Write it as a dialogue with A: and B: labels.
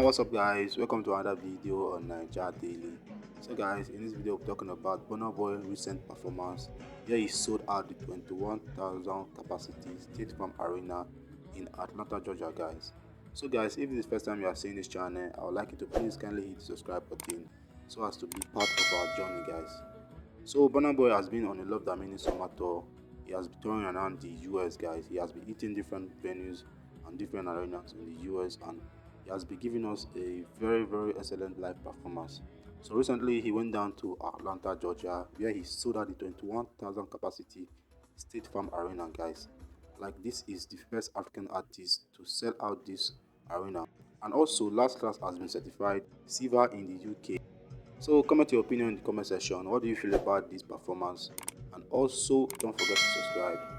A: What's up guys, welcome to another video on Naija Daily. So guys, in this video we're talking about Burna Boy recent performance where he sold out the 21,000 capacity State Farm Arena in Atlanta, Georgia guys. So guys, if this is the first time you are seeing this channel, I would like you to please kindly hit the subscribe button so as to be part of our journey guys. So Burna Boy has been on a Love That Mini summer tour. He has been touring around the US guys. He has been hitting different venues and different arenas in the US, and he has been giving us a very excellent live performance. So recently he went down to Atlanta, Georgia, where he sold out the 21,000 capacity State Farm Arena guys. Like, this is the first African artist to sell out this arena, and also Last Class has been certified silver in the UK. So comment your opinion in the comment section. What do you feel about this performance? And also don't forget to subscribe.